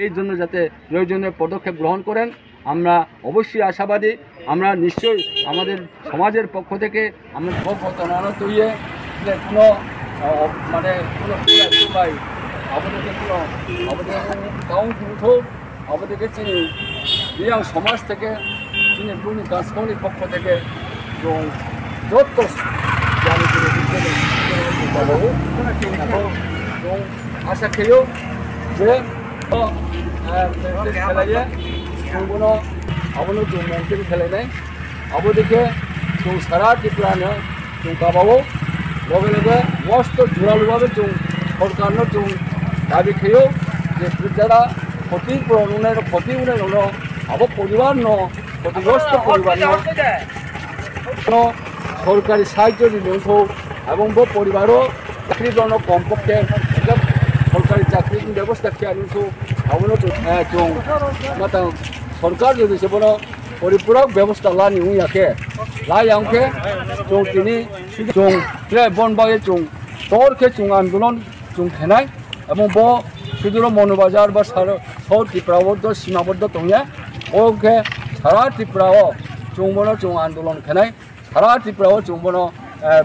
এই জন্য যাতে প্রয়োজনীয় পদক্ষেপ গ্রহণ করেন। আমরা অবশ্যই আশাবাদী। আমরা নিশ্চয়ই আমাদের সমাজের পক্ষ থেকে আমরা গত ইয়ে কোনো মানে কোনো আমাদেরকে আমাদের আমাদেরকে চিনি ইয়ং সমাজ থেকে চিনি পুরো গাছখানির পক্ষ থেকে যত আশা খেয়েও যে খেলাইয়া जोंबो आबोनो जों मेंटेन खेलायनाय आबोदिके जों सारा त्रिपुरानो जों गाबावो लगे लगे मस्त जुरालुबाबो जों सरकारनो जों दाबि खेयो जे प्रजारा क्षति उनायनो आबो परिवार न क्षतिग्रस्त परिवार सरकारी साहाय्य नियंखौ एवं बो परिवारों चाकरी दल कमपक्षे सरकारी चाकरी व्यवस्था किया आबोनो जों माता सरकार जो सेबनो परिपूरक व्यवस्था लानी हुयाके लायांके जों तिनी जों प्ले बनबागे जों तोरके जों आंदोलन जों खेनाय एवं बो सुदूर मनोबाजार बा साउथ त्रिपुराबद्ध सीमाबद्ध तंगे ओके सारा त्रिपुराओ जों बनो जों आंदोलन खेनाय सारा त्रिपुराओ जों बनो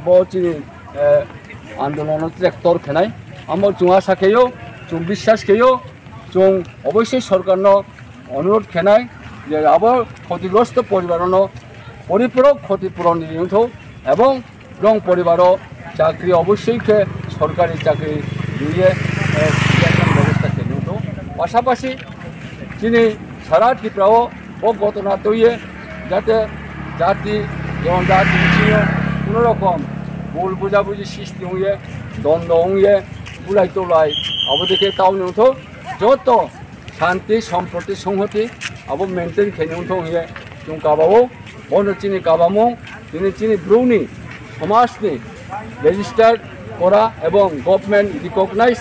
बो तिनी आंदोलन ट्रेक्टर खेनाय आमो जों आशा खेयो जों विश्वास खेयो जों अवश्य सरकारनो अनुरोध खेनाय जे अब क्षतिग्रस्त परिवारों परिपूरक क्षतिपूरण नियंत्रो एवं रंग परिवारों चाकरी अवश्य के सरकारी चाकरी दिए व्यवस्था के नियंत्रो पाशापाशी जिनी सारा त्रिपुराओ वो घटना तैये जाते जाति एवं जाति कोनो रकम भूल बुझाबुझी सृष्टि हुए द्वंद्व हुए बुलाई तौलाई अबदिके ताव नियंत्रो যত शांति सम्प्रति संहति अब मेंटेन खेलने हुए जों गाबावो बनो चिनी गाबामो दिनै चिनी ब्रुनी समाजनि रेजिस्टार्ड करा एवं गभर्नमेंट रिकगनाइज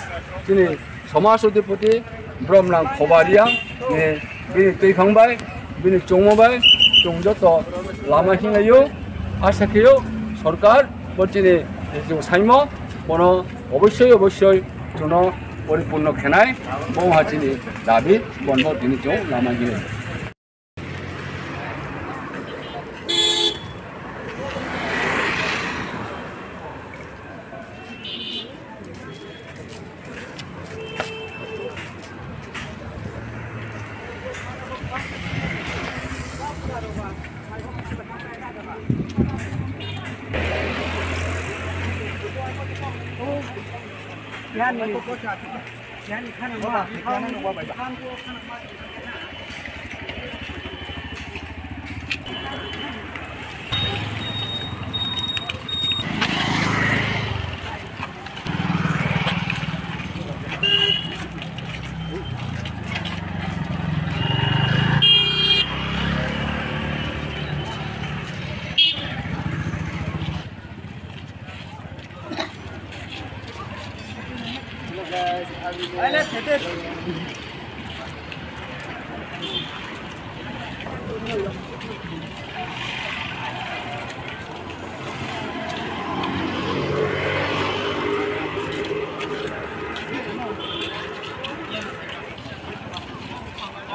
चिनी समाज अधिपति ब्रह्मनाम खबारिया बिनि तैखांबाय बिनि चंबाय जों जत लामा हिंगायो आशा खेयो सरकार बचिनी जों साइमो बनो अवश्य जों परिपूर्ण खेनाय बहाचिनी दाबी बन्द दिनै जों Lama हिंगायो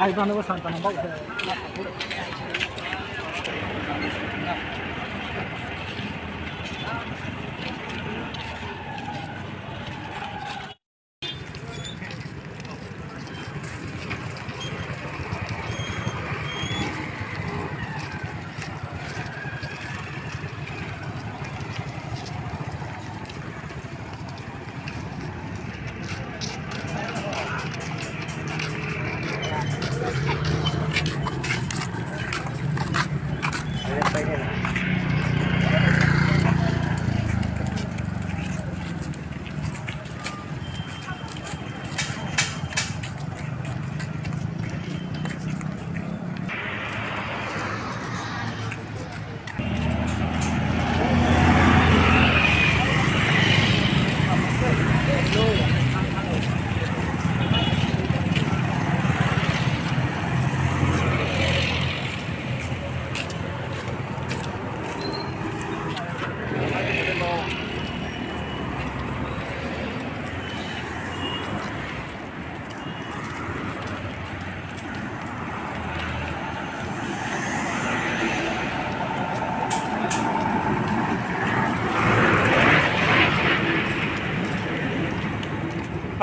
I don't know what's on about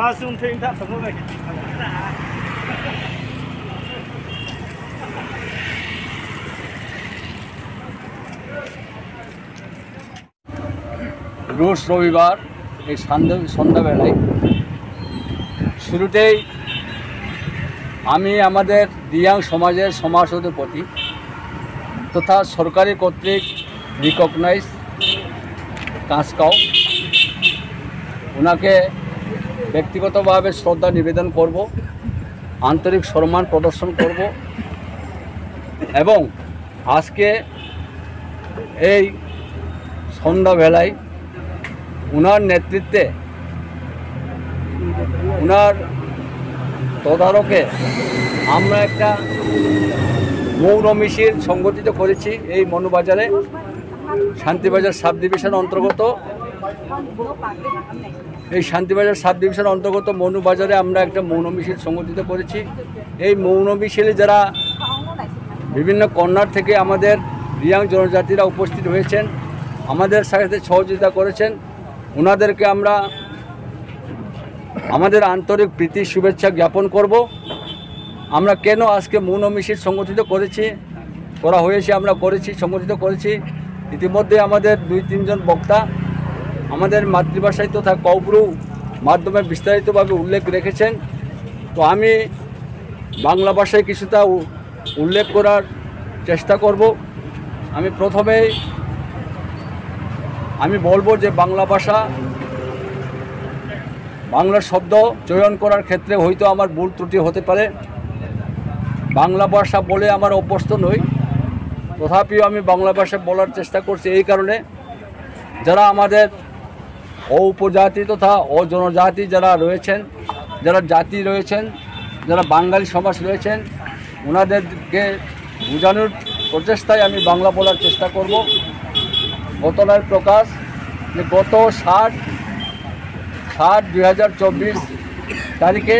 রোজ রবিবার এই সন্ধ্যাবেলায় শুরুতেই আমি আমাদের রিয়াং সমাজের সমাজপতি তথা সরকারি কর্তৃক রিকগনাইজ কাঁচকাও ওনাকে ব্যক্তিগতভাবে শ্রদ্ধা নিবেদন করব, আন্তরিক সম্মান প্রদর্শন করব এবং আজকে এই সন্ধ্যাবেলায় ওনার নেতৃত্বে ওনার তদারকে আমরা একটা মৌন মিছিল সংগঠিত করেছি এই মনুবাজারে, শান্তিবাজার সাব ডিভিশন অন্তর্গত। এই শান্তিবাজার সাব ডিভিশন অন্তর্গত মনুবাজারে আমরা একটা মৌন মিছিল সংগঠিত করেছি। এই মৌন মিছিলে যারা বিভিন্ন কর্নার থেকে আমাদের রিয়াং জনজাতিরা উপস্থিত হয়েছেন, আমাদের সাথে সহযোগিতা করেছেন, ওনাদেরকে আমরা আমাদের আন্তরিক প্রীতি শুভেচ্ছা জ্ঞাপন করব। আমরা কেন আজকে মৌন মিছিল সংগঠিত সংগঠিত করেছি ইতিমধ্যে আমাদের 2-3 জন বক্তা আমাদের মাতৃভাষায় তথা কৌব্রু মাধ্যমে বিস্তারিতভাবে উল্লেখ রেখেছেন। তো আমি বাংলা ভাষায় কিছুটা উল্লেখ করার চেষ্টা করব। আমি প্রথমেই বলবো যে বাংলা শব্দ চয়ন করার ক্ষেত্রে হয়তো আমার ভুল ত্রুটি হতে পারে। বাংলা ভাষা বলে আমার অভ্যস্ত নই, তথাপিও আমি বাংলা ভাষা বলার চেষ্টা করছি এই কারণে যারা আমাদের উপজাতি তথা জনজাতি যারা রয়েছেন, যারা বাঙালি সমাজ রয়েছেন, ওনাদেরকে বোঝানোর প্রচেষ্টায় আমি বাংলা বলার চেষ্টা করব। ঘটনার প্রকাশ যে গত 7/7/2024 তারিখে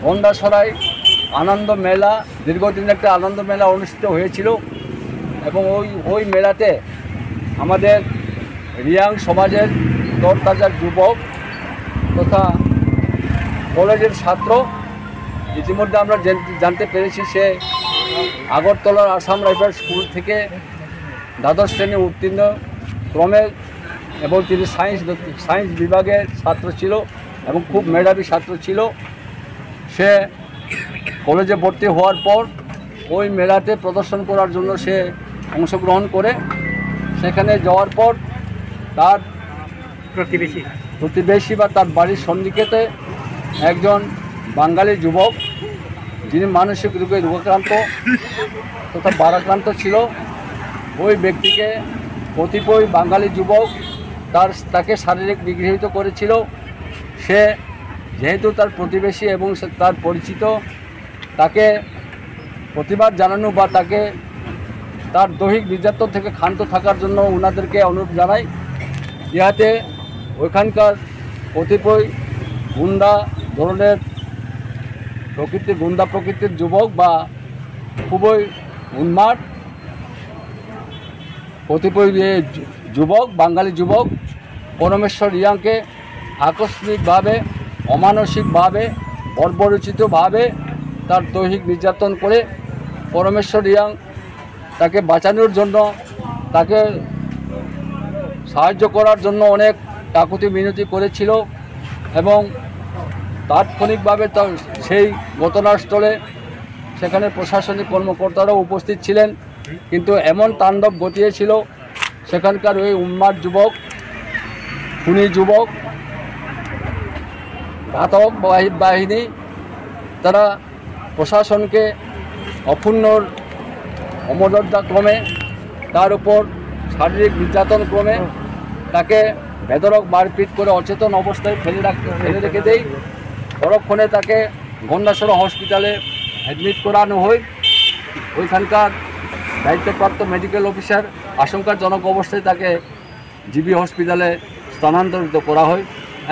গন্ডাছড়ায় আনন্দ মেলা, দীর্ঘদিন একটা আনন্দ মেলা অনুষ্ঠিত হয়েছিল এবং ওই মেলাতে আমাদের রিয়াং সমাজের তরতাজা যুবক তথা কলেজের ছাত্র, ইতিমধ্যে আমরা জানতে পেরেছি সে আগরতলার আসাম রাইফেল স্কুল থেকে দ্বাদশ শ্রেণী উত্তীর্ণ ক্রমে এবং তিনি সায়েন্স বিভাগের ছাত্র ছিল এবং খুব মেধাবী ছাত্র ছিল। সে কলেজে ভর্তি হওয়ার পর ওই মেলাতে প্রদর্শন করার জন্য সে অংশগ্রহণ করে সেখানে যাওয়ার পর তার প্রতিবেশী বা তার বাড়ির সন্নিকটে একজন বাঙালি যুবক যিনি মানসিক রোগে রোগাক্রান্ত তথা ভারাক্রান্ত ছিল, ওই ব্যক্তিকে কতিপয় বাঙালি যুবক তাকে শারীরিক নিগৃহীত করেছিল। সে যেহেতু তার প্রতিবেশী এবং তার পরিচিত, তাকে প্রতিবাদ জানানো বা তাকে তার দৈহিক নির্যাতন থেকে ক্ষান্ত থাকার জন্য ওনাদেরকে অনুরোধ জানাই। ইহাতে ওইখানকার কতিপয় গুন্ডা প্রকৃতির যুবক বা খুবই উন্মাদ কতিপয় বাঙালি যুবক পরমেশ্বর রিয়াংকে আকস্মিকভাবে, অমানসিকভাবে, বর্বরোচিতভাবে তার দৈহিক নির্যাতন করে পরমেশ্বর রিয়াং তাকে বাঁচানোর জন্য, তাকে সাহায্য করার জন্য অনেক কাকুতি মিনতি করেছিল এবং তাৎক্ষণিকভাবে সেই ঘটনাস্থলে সেখানে প্রশাসনিক কর্মকর্তারাও উপস্থিত ছিলেন, কিন্তু এমন তাণ্ডব ঘটিয়েছিল সেখানকার ওই উন্মাদ যুবক, খুনি যুবক, ঘাতক বাহিনী তারা প্রশাসনকে অক্ষুণ্ণর অমর্যাদা ক্রমে, তার উপর শারীরিক নির্যাতন ক্রমে তাকে বেধড়ক মারপিট করে অচেতন অবস্থায় ফেলে রেখে দেয়। পরক্ষণে তাকে গন্ডাছড়া হসপিটালে অ্যাডমিট করানো হয়। ওইখানকার দায়িত্বপ্রাপ্ত মেডিকেল অফিসার আশঙ্কাজনক অবস্থায় তাকে জিবি হসপিটালে স্থানান্তরিত করা হয়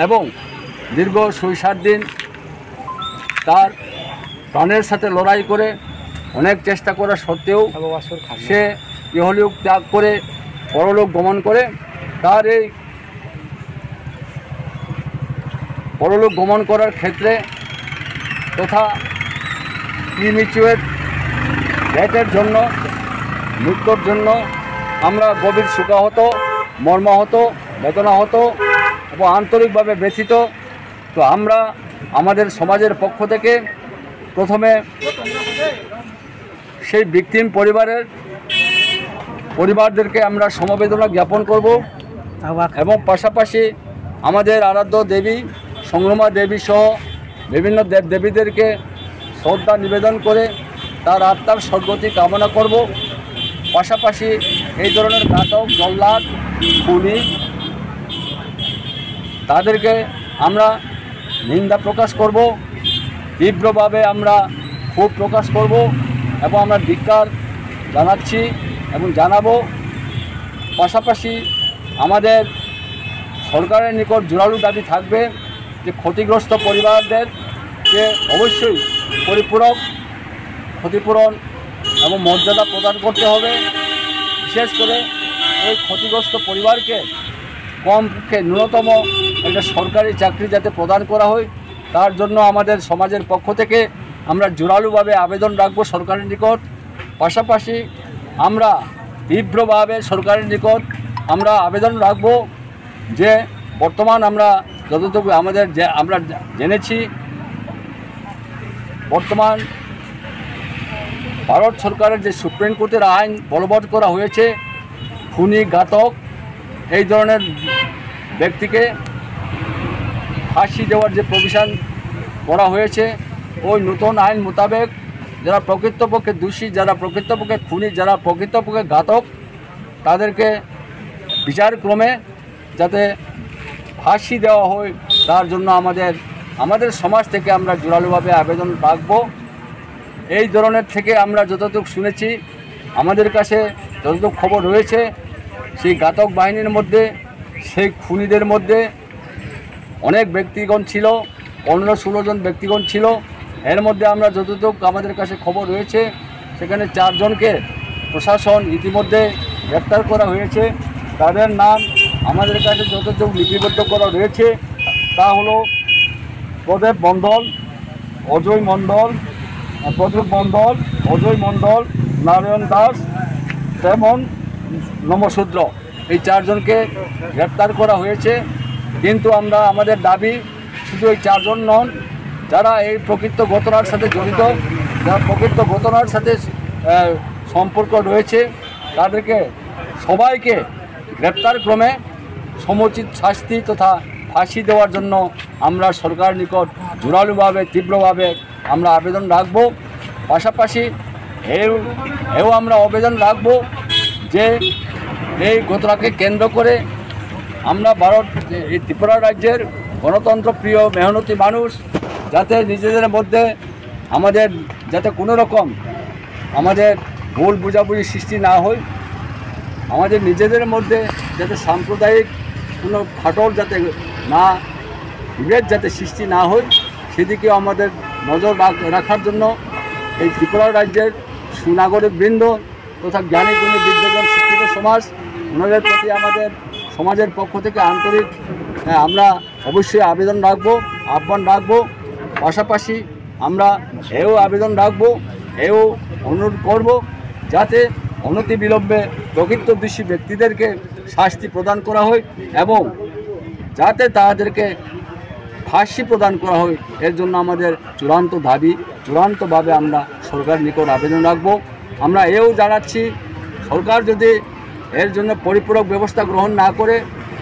এবং দীর্ঘ 6-7 দিন তার প্রাণের সাথে লড়াই করে অনেক চেষ্টা করা সত্ত্বেও সে ইহলোক ত্যাগ করে পরলোক গমন করে। তার এই পরলোক গমন করার ক্ষেত্রে তথা প্রিম্যাচুয়ার ডেথের জন্য, মৃত্যুর জন্য আমরা গভীর শোকাহত, মর্মাহত, বেদনাহত এবং আন্তরিকভাবে ব্যথিত। তো আমরা আমাদের সমাজের পক্ষ থেকে প্রথমে সেই ভিকটিম পরিবারদেরকে আমরা সমবেদনা জ্ঞাপন করব এবং পাশাপাশি আমাদের আরাধ্য দেবী সংগ্রামা দেবী সহ বিভিন্ন দেবদেবীদেরকে শ্রদ্ধা নিবেদন করে তার আত্মার সদ্গতি কামনা করব। পাশাপাশি এই ধরনের ঘাতক, জল্লাদ, খুনি তাদেরকে আমরা নিন্দা প্রকাশ করব, তীব্রভাবে আমরা ক্ষোভ প্রকাশ করব এবং আমরা ধিক্কার জানাচ্ছি এবং জানাবো। পাশাপাশি আমাদের সরকারের নিকট জোরালো দাবি থাকবে যে ক্ষতিগ্রস্ত পরিবারদেরকে অবশ্যই পরিপূরক ক্ষতিপূরণ এবং মর্যাদা প্রদান করতে হবে। বিশেষ করে এই ক্ষতিগ্রস্ত পরিবারকে কমপক্ষে ন্যূনতম একটা সরকারি চাকরি যাতে প্রদান করা হয়, তার জন্য আমাদের সমাজের পক্ষ থেকে আমরা জোরালোভাবে আবেদন রাখবো সরকারের নিকট। পাশাপাশি আমরা তীব্রভাবে সরকারের নিকট আমরা আবেদন রাখবো যে বর্তমান আমরা যতটুকু আমরা জেনেছি, বর্তমান ভারত সরকারের যে সুপ্রিম কোর্টের আইন বলবৎ করা হয়েছে, খুনি, ঘাতক এই ধরনের ব্যক্তিকে ফাঁসি দেওয়ার যে প্রভিশন করা হয়েছে, ওই নতুন আইন মোতাবেক যারা প্রকৃতপক্ষে দোষী, যারা প্রকৃতপক্ষে খুনি, যারা প্রকৃতপক্ষে ঘাতক, তাদেরকে বিচারক্রমে যাতে ফাঁসি দেওয়া হয়, তার জন্য আমাদের সমাজ থেকে আমরা জোরালোভাবে আবেদন রাখব। এই ধরনের থেকে আমরা যতটুকু শুনেছি, আমাদের কাছে যতটুকু খবর রয়েছে, সেই ঘাতক বাহিনীর মধ্যে, সেই খুনিদের মধ্যে অনেক ব্যক্তিগণ ছিল, 15-16 জন ব্যক্তিগণ ছিল। এর মধ্যে আমরা যতটুকু আমাদের কাছে খবর রয়েছে, সেখানে 4 জনকে প্রশাসন ইতিমধ্যে গ্রেপ্তার করা হয়েছে। তাদের নাম আমাদের কাছে যতটুকু লিপিবদ্ধ করা রয়েছে তা হলো প্রদীপ মণ্ডল, অজয় মণ্ডল, অজয় মণ্ডল, নারায়ণ দাস, তেমন নমশূদ্র। এই 4 জনকে গ্রেপ্তার করা হয়েছে। কিন্তু আমাদের দাবি শুধু এই 4 জন নন, যারা এই প্রকৃত ঘটনার সাথে জড়িত, যারা প্রকৃত ঘটনার সাথে সম্পর্ক রয়েছে, তাদেরকে সবাইকে গ্রেপ্তার ক্রমে সমুচিত শাস্তি তথা ফাঁসি দেওয়ার জন্য আমরা সরকারের নিকট জোরালোভাবে, তীব্রভাবে আমরা আবেদন রাখব। পাশাপাশি এও আমরা আবেদন রাখব যে এই ঘটনাকে কেন্দ্র করে আমরা এই ত্রিপুরা রাজ্যের গণতন্ত্র প্রিয় মেহনতি মানুষ যাতে নিজেদের মধ্যে যাতে কোনো রকম আমাদের ভুল বোঝাবুঝি সৃষ্টি না হয়, আমাদের নিজেদের মধ্যে যাতে সাম্প্রদায়িক কোনো ফাটল যাতে না, বিভেদ যাতে সৃষ্টি না হয়, সেদিকেও আমাদের নজর রাখার জন্য এই ত্রিপুরা রাজ্যের সুনাগরিকবৃন্দ তথা জ্ঞানী গুণী বিদ্যাজন শিক্ষিত সমাজ, ওনাদের প্রতি আমাদের সমাজের পক্ষ থেকে আন্তরিক আমরা অবশ্যই আবেদন রাখবো, আহ্বান রাখবো। পাশাপাশি আমরা এও আবেদন রাখবো, এও অনুরোধ করব যাতে অনতিবিলম্বে প্রকৃত দোষী ব্যক্তিদেরকে শাস্তি প্রদান করা হয় এবং যাতে তাদেরকে ফাঁসি প্রদান করা হয়। এর জন্য আমাদের চূড়ান্ত দাবি, চূড়ান্তভাবে আমরা সরকার নিকট আবেদন রাখবো। আমরা এও জানাচ্ছি, সরকার যদি এর জন্য পরিপূরক ব্যবস্থা গ্রহণ না করে,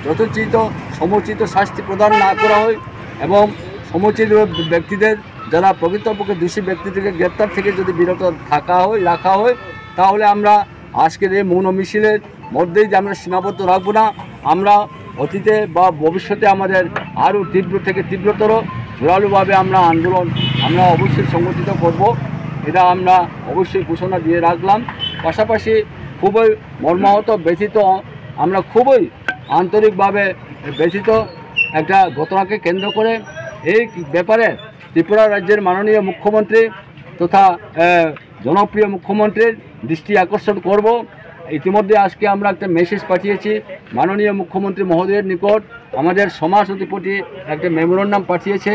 যথোচিত সমুচিত শাস্তি প্রদান না করা হয় এবং সমুচিত ব্যক্তিদের, যারা প্রকৃতপক্ষে দোষী ব্যক্তিদেরকে গ্রেপ্তার থেকে যদি বিরত রাখা হয়, তাহলে আমরা আজকের এই মৌন মিছিলের মধ্যেই যে আমরা সীমাবদ্ধ রাখবো না, আমরা অতীতে বা ভবিষ্যতে আমাদের আরও তীব্র থেকে তীব্রতর জোরালোভাবে আমরা আন্দোলন অবশ্যই সংগঠিত করব। এটা আমরা অবশ্যই ঘোষণা দিয়ে রাখলাম। পাশাপাশি খুবই মর্মাহত, ব্যথিত, আমরা খুবই আন্তরিকভাবে ব্যথিত একটা ঘটনাকে কেন্দ্র করে এই ব্যাপারে ত্রিপুরা রাজ্যের মাননীয় মুখ্যমন্ত্রী তথা জনপ্রিয় মুখ্যমন্ত্রীর দৃষ্টি আকর্ষণ করব ইতিমধ্যে আজকে আমরা একটা মেসেজ পাঠিয়েছি মাননীয় মুখ্যমন্ত্রী মহোদয়ের নিকট। আমাদের সমাজ অধিপতি একটা মেমোরেন্ডাম পাঠিয়েছে।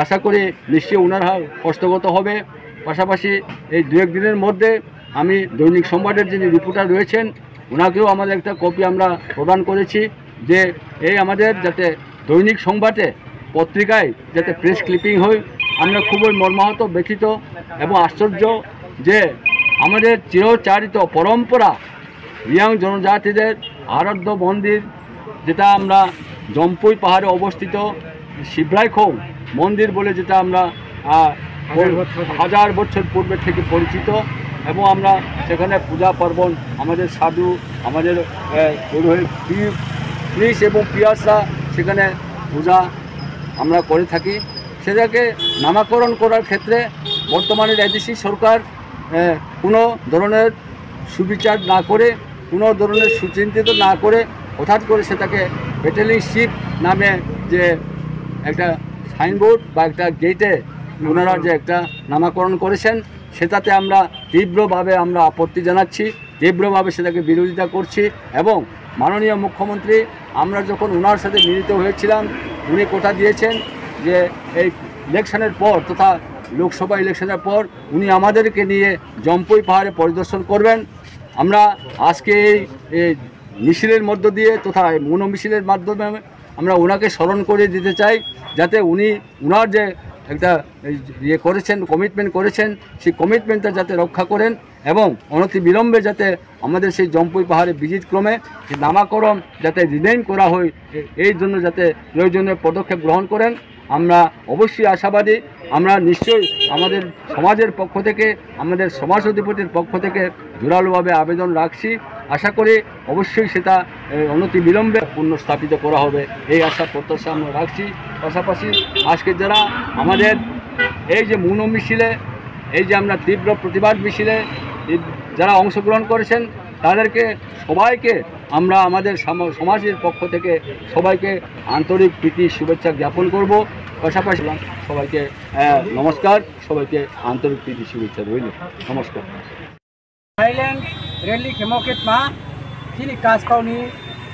আশা করি নিশ্চয়ই ওনারা হস্তগত হবে। পাশাপাশি এই দু একদিনের মধ্যে আমি দৈনিক সংবাদের যিনি রিপোর্টার রয়েছেন ওনাকেও আমাদের একটা কপি আমরা প্রদান করেছি যে এই আমাদের যাতে দৈনিক সংবাদে পত্রিকায় যাতে প্রেস ক্লিপিং হয়। আমরা খুবই মর্মাহত, ব্যথিত এবং আশ্চর্য যে আমাদের চিরচারিত পরম্পরা রিয়াং জনজাতিদের আরাধ্য মন্দির, যেটা আমরা জম্পুই পাহাড়ে অবস্থিত শিবরাইখৌ মন্দির বলে যেটা আমরা হাজার বছর পূর্বে থেকে পরিচিত, এবং আমরা সেখানে পূজা পার্বণ আমাদের সাধু, আমাদের পুলিশ এবং পিয়াসরা সেখানে পূজা আমরা করে থাকি। সেটাকে নামকরণ করার ক্ষেত্রে বর্তমানে রাজ্যশী সরকার কোনো ধরনের সুবিচার না করে, কোনো ধরনের সুচিন্তিত না করে হঠাৎ করে সেটাকে ব্যাটেলিং শিপ নামে যে একটা সাইনবোর্ড বা একটা গেটে ওনারা যে একটা নামকরণ করেছেন, সেটাতে আমরা তীব্রভাবে আমরা আপত্তি জানাচ্ছি, তীব্রভাবে সেটাকে বিরোধিতা করছি। এবং মাননীয় মুখ্যমন্ত্রী আমরা যখন ওনার সাথে মিলিত হয়েছিলাম, উনি কথা দিয়েছেন যে এই ইলেকশনের পর তথা লোকসভা ইলেকশনের পর উনি আমাদেরকে নিয়ে জম্পুই পাহাড়ে পরিদর্শন করবেন। আমরা আজকে এই মিছিলের মধ্য দিয়ে তথা মৌন মিছিলের মাধ্যমে আমরা ওনাকে স্মরণ করে দিতে চাই, যাতে উনি ওনার যে একটা ইয়ে করেছেন, কমিটমেন্ট করেছেন, সেই কমিটমেন্টটা যাতে রক্ষা করেন এবং অনতি বিলম্বে যাতে আমাদের সেই জম্পুই পাহাড়ে ভিজিট ক্রমে সেই নামকরণ যাতে রিনেম করা হয়, এই জন্য যাতে প্রয়োজনীয় পদক্ষেপ গ্রহণ করেন। আমরা অবশ্যই আশাবাদী। আমরা নিশ্চয়ই আমাদের সমাজের পক্ষ থেকে, আমাদের সমাজ অধিপতির পক্ষ থেকে জোরালোভাবে আবেদন রাখছি। আশা করি অবশ্যই সেটা অনতি বিলম্বে পুনঃস্থাপিত করা হবে, এই আশা প্রত্যাশা আমরা রাখছি। পাশাপাশি আজকে যারা আমাদের এই যে মৌন মিছিলে, এই যে আমরা তীব্র প্রতিবাদ মিছিলে যারা অংশগ্রহণ করেছেন, তাদেরকে সবাইকে আমরা আমাদের সমাজের পক্ষ থেকে সবাইকে আন্তরিক প্রীতি শুভেচ্ছা জ্ঞাপন করব। পাশাপাশি সবাইকে নমস্কার, সবাইকে আন্তরিক প্রীতি শুভেচ্ছা রইল। নমস্কার। थाईलैंड रैली खेमोकेट मा किनी कास्काउनी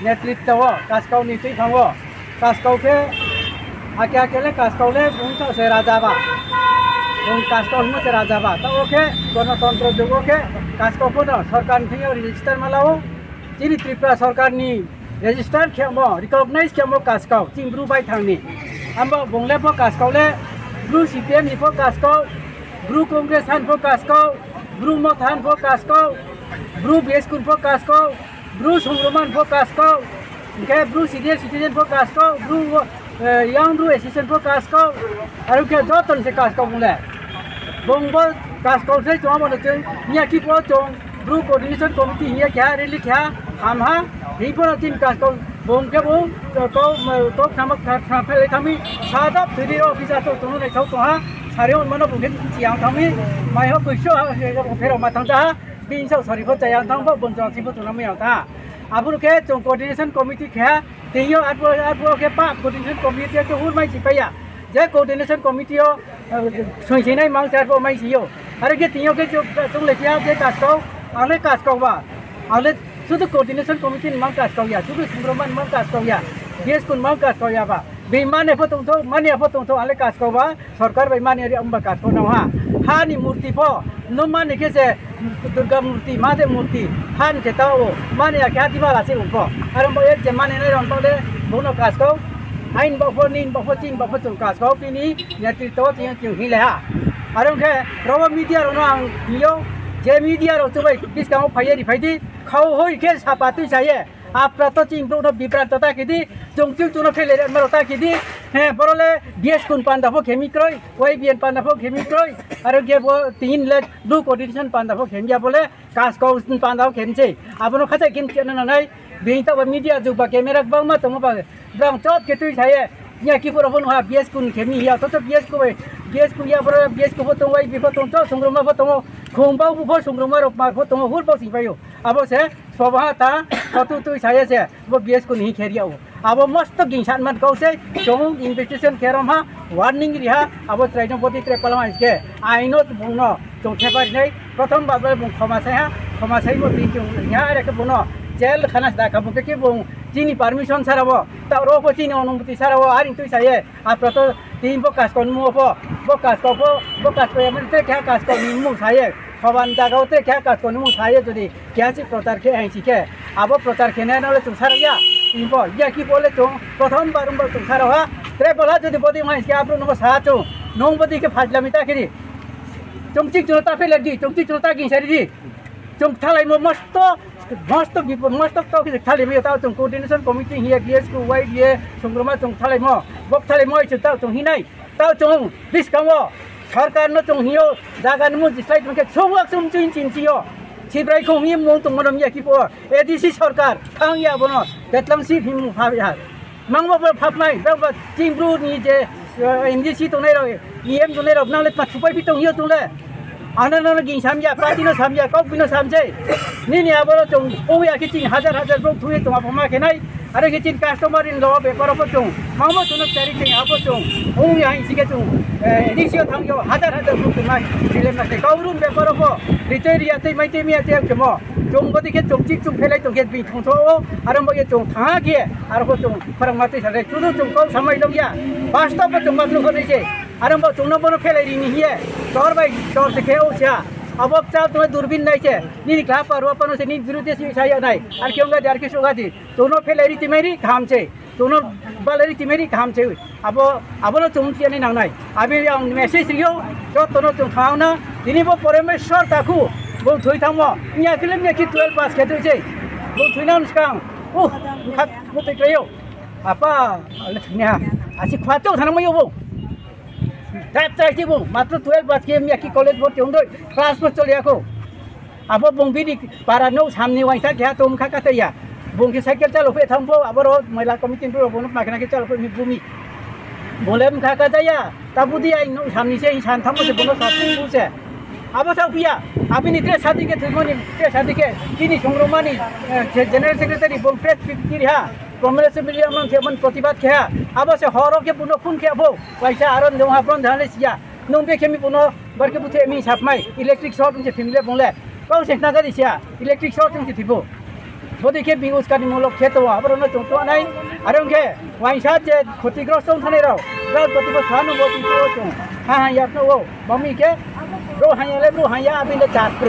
नेतृत्व कास्काउनी तै थांगो कास्काउके आके आकेले कास्काउले बुंसा से राजाबा बुं कास्काउ हिमो से राजाबा त ओके गणतन्त्र जुगोके कास्काउ को सरकार थियो रेजिस्टर मालाओ चिनी त्रिपुरा सरकार नि रेजिस्टर खेमो रिकॉग्नाइज खेमो कास्काउ चिंब्रु बाय थांनि आमबो बुंले पो कास्काउले ब्लू सीपीएम नि पो कास्काउ ब्लू कांग्रेस हान पो कास्काउ ब्रू मथान फो कास्को ब्रू बेस्कुन फो कास्को ब्रू संग्रमन फो कास्को के ब्रू सीनियर सिटीजन फो Cosco Bru young Bru association फो कास्को और के जतन से कास्को बुले बंगबो कास्को से जो मन जों निया की पो जों ब्रू कोऑर्डिनेशन कमिटी हिया क्या रैली क्या हामहा हिपो तीन कास्को बंग के बो तो सामक फ्राफेले थामी सादा फिरि ऑफिसर तो तुनु नै छौ तोहा सारियाव मानो बुंगेन जियां थामी माइहो कैसो फेराव माथांजा बिनसाव सरिखो जायां थांबो बनजासिबो तुनामै आवता आबुरके जों कोऑर्डिनेशन कमिटी खे तेयो आबो के पा कोऑर्डिनेशन कमिटी के हुर माइ सिपाया जे कोऑर्डिनेशन कमिटी सैसेनाय मांगसारबो माइ सियो आरो के तेयो के जों लेखिया जे कास्काव आले कास्कावबा आले सुदु कोऑर्डिनेशन कमिटी मांग कास्कावया सुदु सुब्रमण्यम मांग कास्कावया बेस कुन मांग कास्कावयाबा बेमाने फोटोंतो माने फोटोंतो आले कास्कावबा सरकार बेमाने अम्बा कास्काव नहा हानि मूर्ति पो नो माने के से दुर्गा मूर्ति मादे मूर्ति हान के ताओ माने क्या दिवाला से उनको अरे मो एक जे माने नै रंतले बोनो कास्काव आइन बफो निन बफो चिन बफो जों कास्काव पिनि नेतृत्व तिय तिय हिलेहा आरो के रव मीडिया रो आं हियो जे मीडिया रो तो बिस्काव फायरि फायदि खाव होय के सापातु जाये आपरा तो चिंग तो बिप्रांतता किदि जोंचिल तुनो फेले मरता किदि हे परले बीएस कुन पांदाफो केमिक्रय ओइ बिएन पांदाफो केमिक्रय आरो के बो तीन ले दु कोऑर्डिनेशन पांदाफो केमिया बोले कास्काउ पांदाफो केमसे आबनो खाचा किन केन नै बेंता मीडिया जुबा कैमरा बांग मा तमो बा ब्रां चोट के तुइ छाये न्या की परफोन हा बीएस कुन केमि या तो बीएस को या पर बीएस को तो ओइ बिफो तो संग्रमा फो तमो खोंबाउ फो संग्रमा रो मा फो तमो हुर बो सिपायो आबो से स्वभावता कतु तुइ छाये से वो बीएस को नहीं खेरियाओ अब मस्त गिंसान मन कौसे जों इन्वेस्टिगेशन केरम हा वार्निंग रिहा अब ट्राइजों पति ट्रेपलमा इसके आइनो बुंनो जों थेपारि नै प्रथम बाबे बुं खमासे हा ক্ষমা চাইব বিকে ইয়া রেখে বনো জেল খানা দেখাবো কে বং চিনি পারমিশন ছাড়াবো তা রোপ চিনি অনুমতি ছাড়াবো আর তুই চাইয়ে আপনার তো তিন কাজ কর মুভ কাজ করবো কাজ করে মানে খেয়া কাজ কর মু চাইয়ে সবান জায়গাতে খেয়া কাজ কর মু চাইয়ে যদি খেয়াছি প্রচার খেয়ে আইছি খে আবো প্রচার খেয়ে নাহলে তুমি ছাড়া তিন ইয়া কি বলে তো প্রথমবার তুমি ছাড়া হা তে বলা যদি বদি মাইসকে আপনার নম্বর সাহায্য নৌবদিকে ফাজলামি তাকে চমচিক জনতা ফেলে দি চমচিক জনতা গিয়ে দি চম থালাই মস্ত মস্ত মস্ত তো থালি মেয়ে তাও চম কোঅর্ডিনেশন কমিটি হিয়া গিয়ে স্কুল ওয়াই গিয়ে সংগ্রামা চম থালাই বক থালাই মইছে তাও চম হিনাই তাও চম বিস্কাম সরকার ন চম হিও জায়গা নমু দিস্লাই তোমাকে সবক চম চিন চিনচিও সিব্রাই খং হি মং তো মনম ইয়া কি পো এডিসি সরকার থাং ইয়া বনো দেখলাম সি ভিম ভাবি হার মাংবা ভাবনাই বাবা চিমব্রু নি যে এমডিসি তো নাই রে ইএম তো নাই রে নালে পা সুপাই পিতং হিও তুলে আনানা গিং সামজা পাতিনো সামজা কবিনো সামজে নিনি আবার চং ওয়া কিচিন হাজার হাজার লোক থুয়ে তোমা ফমা কেনাই আরে কিচিন কাস্টমার ইন ল বেপার অপ চং মামো চং চারি কে আপ চং ওয়া ইসিকে চং এডিসিও থাঙ্গিও হাজার হাজার লোক তোমা দিলে না কাউরুন বেপার অপ রিটেরিয়াতে মাইতে মিয়াতে কেমো চং বদিকে চংচিক চং ফেলাই তো গেট বি থংথো আরে মগে চং থাঙা গে আর হো চং ফরমাতে সারে চুদু চং কম সময় লইয়া বাস্তব চং মাগলু করেছে আরম্ভ চৌনবনো ফেলাই নি হিয়ে চর বাই চর से खेओ छा अब चाल तुम्हें दूरबीन नहीं छे नी क्लास पर अपन से नी विरुद्ध से चाहिए नहीं और क्यों का यार के सोगाती दोनों फैलाई तिमेरी काम छे दोनों बालरी तिमेरी काम छे अब लो तुम के नहीं नांगनाय अभी मेसेज लियो तो दोनों तुम खाओ ना दिनी वो परमेश्वर ताकू वो थोई थामो इया फिल्म ने की 12 पास खेतु छे वो थोई नाम स्कां ओ खात वो ते कयो apa nya asik khwato thanamo yo That tadi bung, matru 12 pas game ya ki college board tiung doi, kelas pun coli aku. Apa bung bini para no samni wangsa kaya tom kaka ya. Bung ki cycle calo pe thambo, abaro महिला committee tu bonus makna ki calo pe bumi. Boleh kaka ya, tabu dia no samni se insan thambo se bonus satu se. Apa tahu pia, abi ni tres hadi ke thumoni, tres hadi ke kini songromani general secretary bung press kiri ha. Congress মিলিয়াম কেমন প্রতিবাদ খেয়া আবশ্যক হরকে পুনো খুন খেয়াবো পয়সা আরন দং হাফরন ধালে সিয়া নংবে খেমি পুনো বারকে বুথে me সাপমাই electric short যে ফিমলে বলে কও সেনা গারি সিয়া ইলেকট্রিক শর্ট যে থিবো বদি কে বিউজ কানি মলক খেতো আবরন চংতো নাই আরন কে ওয়াইসা যে ক্ষতিগ্রস্ত থানে রাও রাত প্রতিবাদ সহানুভূতি তো চং হ্যাঁ ইয়াকনো ও মমি কে রো হাইলে রো হাইয়া আবিলে চাত্র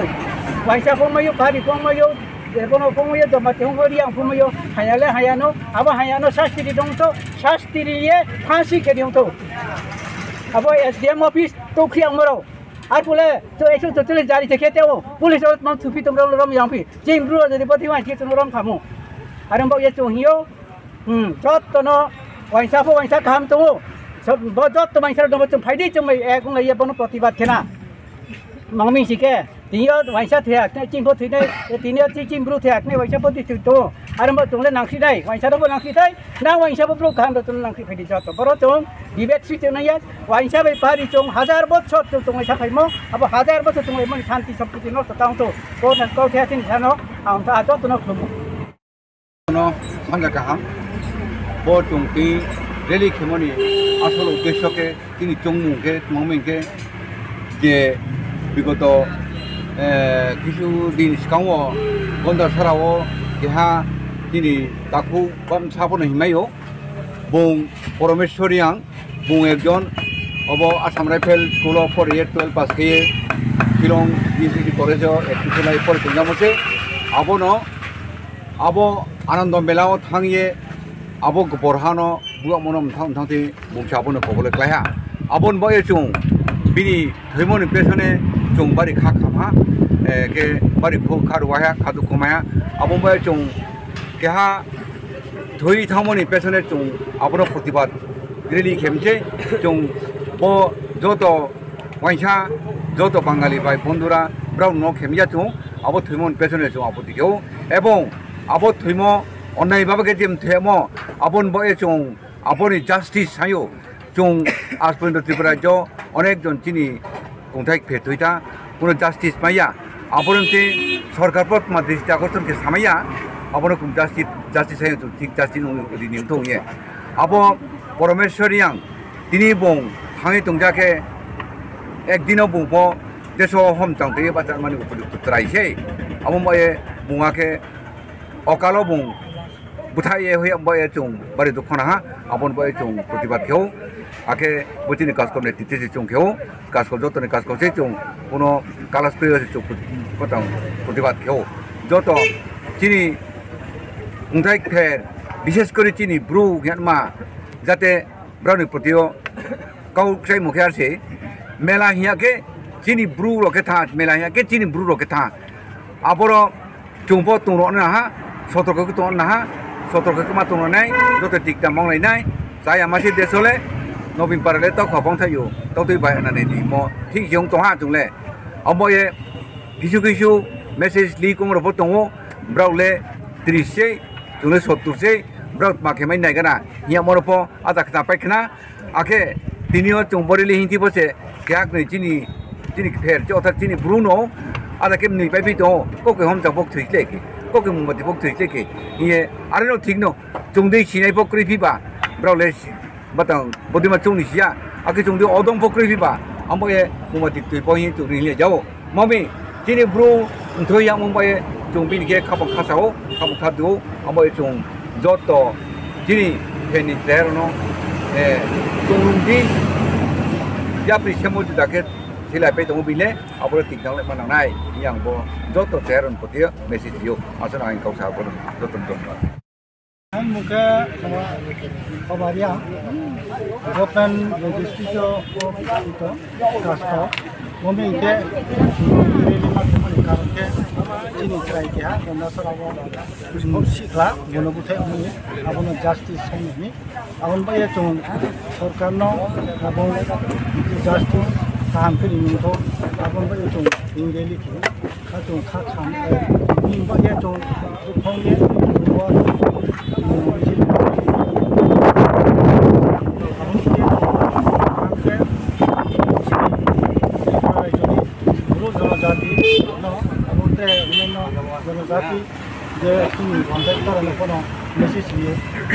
ওয়াইসা ফময়ো পারি ফময়োEbono fumuyo to matungori yang fumuyo hayano abo hayano shastiri dong to shastiri ye phansi ke diong to abo SDM office to khiang maro ar pole to 144 jari se khete o police ot mang thupi tom rom yang pi jimbru jodi poti wa ki tom rom khamu aram bo ye chung hiyo jot to no waisa pho waisa kham to sob bo jot to waisa dong chung phaidi chung mai ek ngai ye bono protibad khena mangmi sike Dia waisa thiak ne chimbo thine tine chi chimbru thiak ne waisa poti tu aramba tungle nangsi dai waisa do nangsi dai na waisa bro kham do tung nangsi phedi jot boro chung dibet si tu naya waisa bai pari chung 1000 bochor tu tung waisa phaimo abo 1000 bochor tung emon shanti samputi no taung to ko na ko thiatin thano ang ta jot no khum no sanga kaham bo chung ti rally khemoni asol uddeshyo ke tini chungmu ke mongming ke je বিগত কিছুদিন সিগাङাव गन्दार साराव केहा दिनै दाखौ balm साबनो हिमायो बुं परमेश्वरियां बुं एकजन अब Assam rifle school of 12 pass खेये Shillong BSc college admission फरायफिनजामोसे आबनो आबो आनन्द मेलाव थांये आबो बरहानो बुआमनो मोनथांथांथि बुंसे आबनो खबले क्लाया आबन बाय जों बिनि धैमनि पेसने जों बारि खाखामा के बारि खारुवाया खादु खमाया आबन बाय जों केहा धोई थामनि पेसने जों आबनो प्रतिबाद रेली खेमसे जों बो जत वाइसा जत बांगाली भाई बंधुरा ब्राउन न खेमिया जों आबो धैमनि पेसने जों आबो दिगेव एवं आबो धैम अन्नाय बाबा जेम थेमो आबन बाय जों आबनि जास्टिस सायो जों आज पर्यन्त त्रिपुरा जो अनेक जन चिनी खुंथाय फेथुइता कोनो जास्टिस माया आबरन्ते सरकार पर दृष्टि आकर्षण के सामया आबनो कुम जास्टिस सायो ठीक जास्टिस निम थोंगे आब परमेश्वरियां दिनै बुं थाङै तंजाके एक दिन बुंबो देशो हम चांते बाजार माने उपयुक्त त्राइसे amo moye bungake okalo bung buthai hoi moye chung bari dukhona ha abon moye chung protibat kheu ake botini kasko ne titi chung kheu kasko joto ne kasko se chung kono kalas pe chung potang protibat kheu joto chini ungthai kher বিশেষ করে চিনি Bru ঘেনমা যাতে brownie প্রতিও cow সেই মুখে আছে মেলা হিয়াকে চিনি ব্রু রকে থা মেলা হিয়াকে চিনি ব্রু রকে থা আবর চুম্প তুর না হা সতর্ক তুর না হা সতর্ক মা তুর নাই যত টিকটা মাংলাই নাই যাই আমাসি দেশলে নবীন পারলে তো খবং থাইও তো তুই বাই না নেই ম ঠিক জং তো হা জংলে আময়ে কিছু কিছু মেসেজ লি কোমর বতং ব্রাউলে 30 jumlah 70 berat makai main naik kana yang mana po ada kita pakai kana ake tinio cumbori li hinti pose kayak ni cini fair jo otak cini Bruno ada kem ni papi to kok ke hom jabok thuik leki kok ke mumati bok thuik leki ye are no thik no jungdei sinai pokri piba brole batang bodi ma chungni sia ake jungdei odong pokri piba amboye mumati tui po hin tu ri le jao mami cini Bru ntoi yang mumbai jungbi ke kapok khasao kapok khadu amboye jung joto jini peni terno tungrungdi ya pri semu dake sila pe tong bile abro tikang le manang nai yang bo joto teron potia message yo asana ang kau sa bo joto ton an muka sama kabaria open registro itu kasko mome ke karke chini trai ke ha na sarawo kusmo sikla bono buthe ami abono justice samni abon baye chung sarkar no abon justice kaham ke ni to abon baye chung ingeli ki kha chung kha kham ni baye chung khong ye wo जनजाति जे तिनी contractor नकोनो message लिए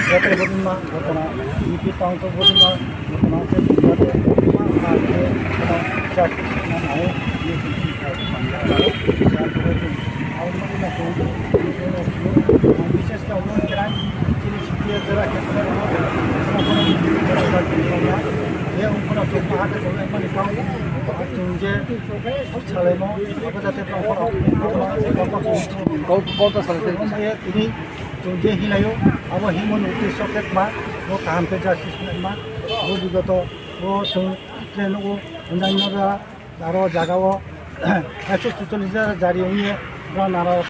जाते बदिनमा घटना नीति town तो बदिनमा घटना के जाते आके चाट ना आए ये और मदिना को विशेष का उन्होंने किराए तिनी सिटी जरा के ये उनको तो पहाड़ के जोड़ने में निकाल चुंजे चले मो अब जाते तो बहुत सारे ये तिनी चुंजे ही लायो अब ही मन उद्देश्य के मा वो काम पे जस्टिस मा वो विगत वो ट्रेन वो अन्य दारो जगह वो 144 जारी हुई है नारा